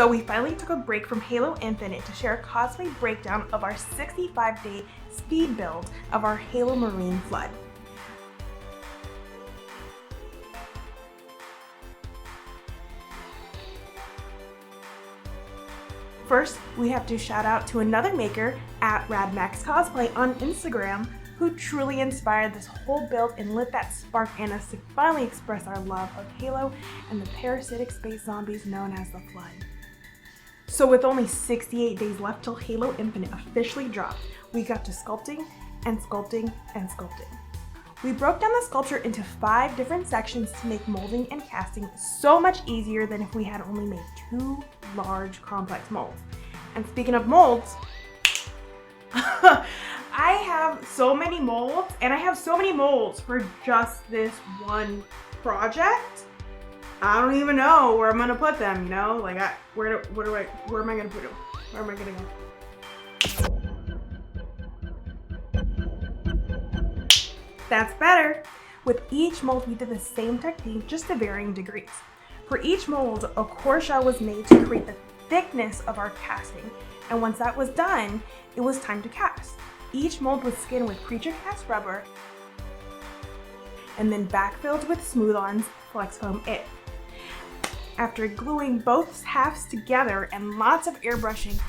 So we finally took a break from Halo Infinite to share a cosplay breakdown of our 65-day speed build of our Halo Marine Flood. First, we have to shout out to another maker at RadMax Cosplay on Instagram who truly inspired this whole build and lit that spark in us to finally express our love of Halo and the parasitic space zombies known as the Flood. So with only 68 days left till Halo Infinite officially dropped, we got to sculpting and sculpting and sculpting. We broke down the sculpture into 5 different sections to make molding and casting so much easier than if we had only made 2 large complex molds. And speaking of molds, I have so many molds, and I have so many molds for just this one project. I don't even know where I'm gonna put them, you know? Like, where am I gonna put them? Where am I gonna go? That's better. With each mold, we did the same technique, just to varying degrees. For each mold, a core shell was made to create the thickness of our casting. And once that was done, it was time to cast. Each mold was skinned with Preacher Cast rubber and then backfilled with Smooth-On's Flex Foam It. After gluing both halves together and lots of airbrushing,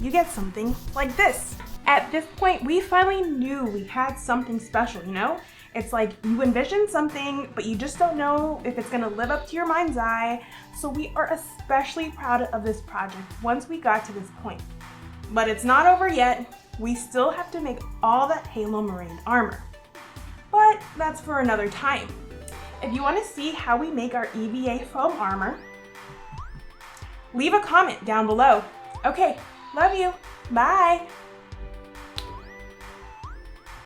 you get something like this. At this point, we finally knew we had something special, you know? It's like you envision something, but you just don't know if it's gonna live up to your mind's eye. So we are especially proud of this project once we got to this point. But it's not over yet. We still have to make all that Halo Marine armor. But that's for another time. If you wanna see how we make our EVA foam armor, leave a comment down below. Okay, love you, bye.